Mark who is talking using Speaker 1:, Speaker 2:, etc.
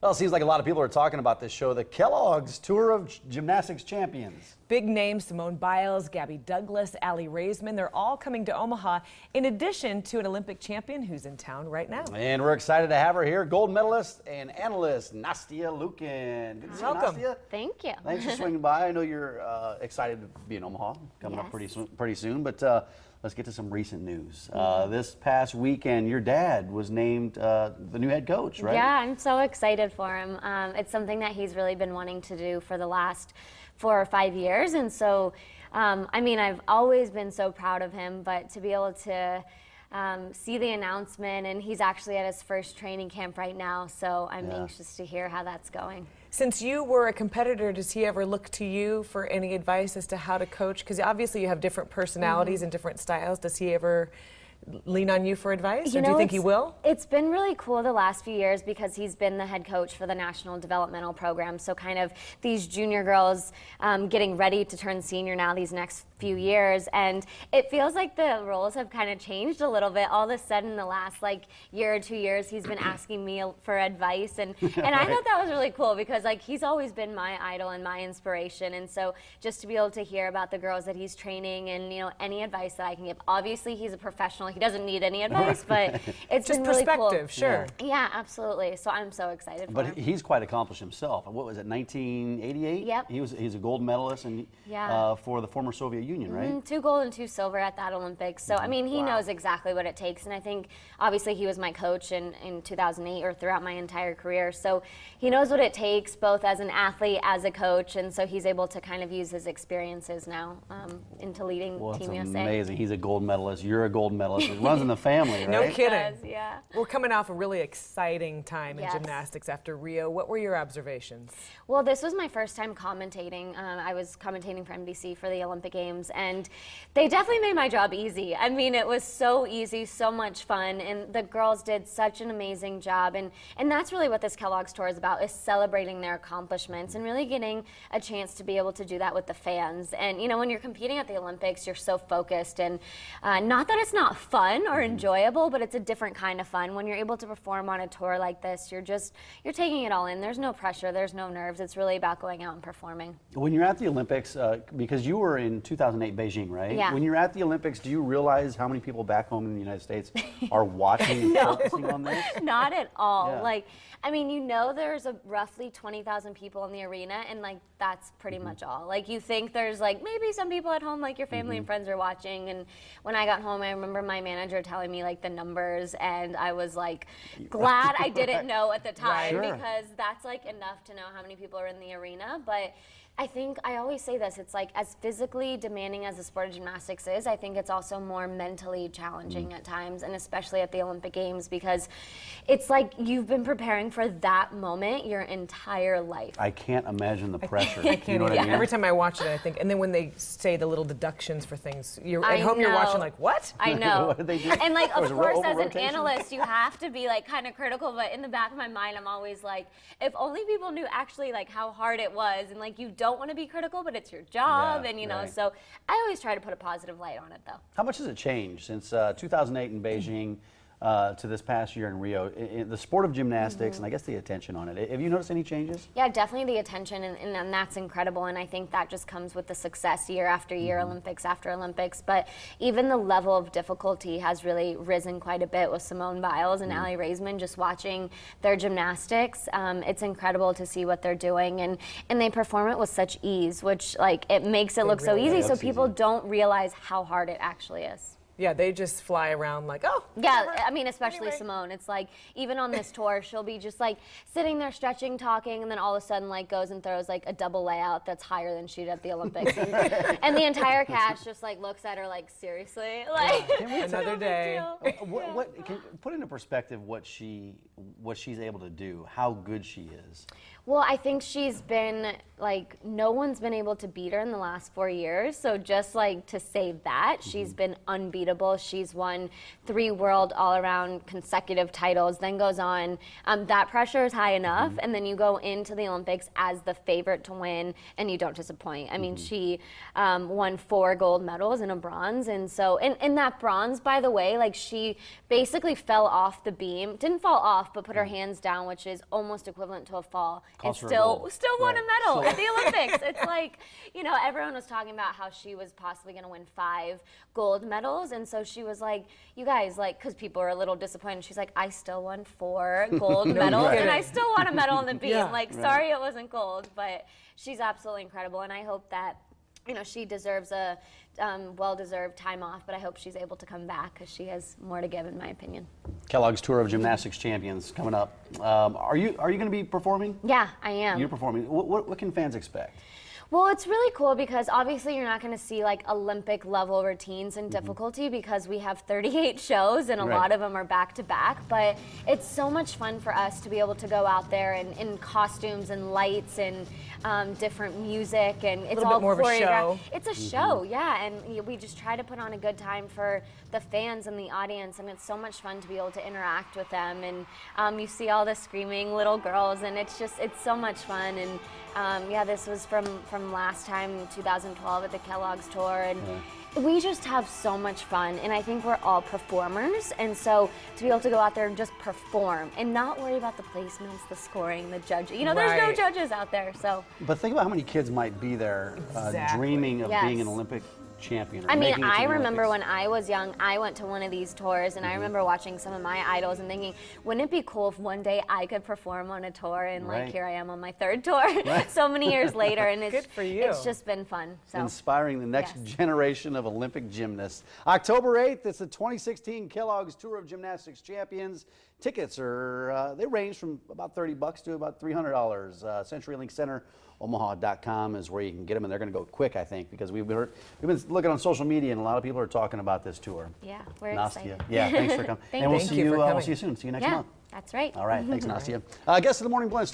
Speaker 1: Well, it seems like a lot of people are talking about this show, the Kellogg's Tour of Gymnastics Champions.
Speaker 2: Big names, Simone Biles, Gabby Douglas, Aly Raisman, they're all coming to Omaha, in addition to an Olympic champion who's in town right now.
Speaker 1: And we're excited to have her here, gold medalist and analyst, Nastia Liukin. Good to see you,
Speaker 2: Welcome.
Speaker 1: Nastia.
Speaker 3: Thank you.
Speaker 1: Thanks for swinging by. I know you're excited to be in Omaha, coming up pretty soon, but let's get to some recent news. This past weekend, your dad was named the new head coach, right?
Speaker 3: Yeah, I'm so excited for him. It's something that he's really been wanting to do for the last 4 or 5 years. And so, I mean, I've always been so proud of him, but to be able to see the announcement, and he's actually at his first training camp right now, so I'm anxious to hear how that's going.
Speaker 2: Since you were a competitor, does he ever look to you for any advice as to how to coach? Because obviously you have different personalities and different styles. Does he ever lean on you for advice, or do you think he will?
Speaker 3: It's been really cool the last few years because he's been the head coach for the National Developmental Program. So kind of these junior girls getting ready to turn senior now these next few years, and it feels like the roles have kind of changed a little bit. All of a sudden, the last like year or 2 years, he's been asking me for advice, and I thought that was really cool because like he's always been my idol and my inspiration, and so just to be able to hear about the girls that he's training and any advice that I can give. Obviously, he's a professional. He doesn't need any advice, but it's
Speaker 2: just
Speaker 3: been really
Speaker 2: perspective,
Speaker 3: cool.
Speaker 2: sure.
Speaker 3: Yeah, absolutely. So I'm so excited for him.
Speaker 1: But he's quite accomplished himself. What was it, 1988?
Speaker 3: Yep.
Speaker 1: He's a gold medalist and for the former Soviet Union, right?
Speaker 3: 2 gold and 2 silver at that Olympics. So I mean, he knows exactly what it takes, and I think obviously he was my coach in 2008 or throughout my entire career. So he knows what it takes, both as an athlete, as a coach, and so he's able to kind of use his experiences now into leading Team USA.
Speaker 1: That's amazing. He's a gold medalist. You're a gold medalist. It runs in the family, right?
Speaker 2: No kidding.
Speaker 3: It does, yeah.
Speaker 2: We're coming off a really exciting time in gymnastics after Rio. What were your observations?
Speaker 3: Well, this was my first time commentating. I was commentating for NBC for the Olympic Games, and they definitely made my job easy. I mean, it was so easy, so much fun, and the girls did such an amazing job. And that's really what this Kellogg's Tour is about, is celebrating their accomplishments and really getting a chance to be able to do that with the fans. And, when you're competing at the Olympics, you're so focused, and not that it's not fun or enjoyable, but it's a different kind of fun. When you're able to perform on a tour like this, you're taking it all in. There's no pressure, there's no nerves. It's really about going out and performing.
Speaker 1: When you're at the Olympics, because you were in 2008 Beijing, right?
Speaker 3: Yeah.
Speaker 1: When you're at the Olympics, do you realize how many people back home in the United States are watching and focusing on this?
Speaker 3: Not at all.
Speaker 1: Yeah.
Speaker 3: Like, I mean, there's roughly 20,000 people in the arena, and like that's pretty much all. Like, you think there's like maybe some people at home, like your family and friends are watching. And when I got home, I remember my manager telling me like the numbers, and I was like glad I didn't know at the time because that's like enough to know how many people are in the arena. But I think I always say this, it's like as physically demanding as the sport of gymnastics is, I think it's also more mentally challenging at times, and especially at the Olympic Games, because it's like you've been preparing for that moment your entire life.
Speaker 1: I can't imagine the pressure.
Speaker 2: I can't
Speaker 1: what
Speaker 2: either.
Speaker 1: I mean?
Speaker 2: Every time I watch it, I think, and then when they say the little deductions for things, you're at
Speaker 3: I
Speaker 2: home, you're
Speaker 3: know.
Speaker 2: watching like, what?
Speaker 3: I know.
Speaker 1: What did they do?
Speaker 3: And like,
Speaker 1: Was
Speaker 3: of
Speaker 1: it
Speaker 3: course, as an
Speaker 1: over-rotation?
Speaker 3: analyst, you have to be like kind of critical, but in the back of my mind, I'm always like, if only people knew actually like how hard it was, and like you don't want to be critical, but it's your job, and so I always try to put a positive light on it though.
Speaker 1: How much has it changed since 2008 in Beijing to this past year in Rio? In the sport of gymnastics, and I guess the attention on it. Have you noticed any changes?
Speaker 3: Yeah, definitely the attention, and that's incredible, and I think that just comes with the success year after year, Olympics after Olympics. But even the level of difficulty has really risen quite a bit with Simone Biles and Aly Raisman. Just watching their gymnastics, it's incredible to see what they're doing, and they perform it with such ease, which like it makes it look so easy, so people don't realize how hard it actually is.
Speaker 2: Yeah, they just fly around like, oh.
Speaker 3: Yeah, I mean, especially Simone. It's like, even on this tour, she'll be just like sitting there stretching, talking, and then all of a sudden like goes and throws like a double layout that's higher than she did at the Olympics. And the entire cast just like looks at her like, seriously? Like,
Speaker 2: Another day.
Speaker 1: What can put into perspective what she's able to do, how good she is?
Speaker 3: Well, I think she's been, like, no one's been able to beat her in the last 4 years. So just, like, to say that, she's been unbeatable unbeatable. She's won 3 world all-around consecutive titles, then goes on. That pressure is high enough, and then you go into the Olympics as the favorite to win, and you don't disappoint. I mean, she won 4 gold medals and a bronze, and so, and that bronze, by the way, like she basically fell off the beam, didn't fall off, but put her hands down, which is almost equivalent to a fall, and still won a medal at the Olympics. It's like, you know, everyone was talking about how she was possibly going to win 5 gold medals, and so she was like, you guys, like, because people are a little disappointed, she's like, I still won 4 gold medals, and I still want a medal in the beam. Like, sorry it wasn't gold, but she's absolutely incredible, and I hope that, you know, she deserves a well-deserved time off, but I hope she's able to come back because she has more to give, in my opinion.
Speaker 1: Kellogg's Tour of Gymnastics Champions coming up. Are you going to be performing?
Speaker 3: Yeah, I am.
Speaker 1: You're performing. What can fans expect?
Speaker 3: Well, it's really cool because obviously you're not going to see like Olympic level routines and difficulty because we have 38 shows and a lot of them are back to back, but it's so much fun for us to be able to go out there in costumes and lights and different music, and it's all
Speaker 2: more
Speaker 3: choreographed.
Speaker 2: of a show.
Speaker 3: It's a show, yeah, and we just try to put on a good time for the fans and the audience, and it's so much fun to be able to interact with them, and you see all the screaming little girls, and it's so much fun. And yeah, this was from last time, 2012 at the Kellogg's Tour, and we just have so much fun, and I think we're all performers, and so to be able to go out there and just perform and not worry about the placements, the scoring, the judging. You know, there's no judges out there, so.
Speaker 1: But think about how many kids might be there dreaming of being an Olympic champion.
Speaker 3: I mean, I remember when I was young, I went to one of these tours, and I remember watching some of my idols and thinking, wouldn't it be cool if one day I could perform on a tour? And like, here I am on my 3rd tour, so many years later, and it's
Speaker 2: good for you.
Speaker 3: It's just been fun. So.
Speaker 1: Inspiring the next generation of Olympic gymnasts. October 8th, it's the 2016 Kellogg's Tour of Gymnastics Champions. Tickets are, they range from about $30 to about $300. CenturyLink Center, Omaha.com is where you can get them, and they're going to go quick, I think, because we've been looking on social media, and a lot of people are talking about this tour.
Speaker 3: Yeah, we're
Speaker 1: Nastia,
Speaker 3: excited.
Speaker 1: yeah, thanks for coming.
Speaker 3: Thank
Speaker 1: and we'll
Speaker 3: you.
Speaker 1: see you. We'll see you soon. See you next month.
Speaker 3: That's right.
Speaker 1: All right, thanks, Nastia. Guest of the Morning Blend.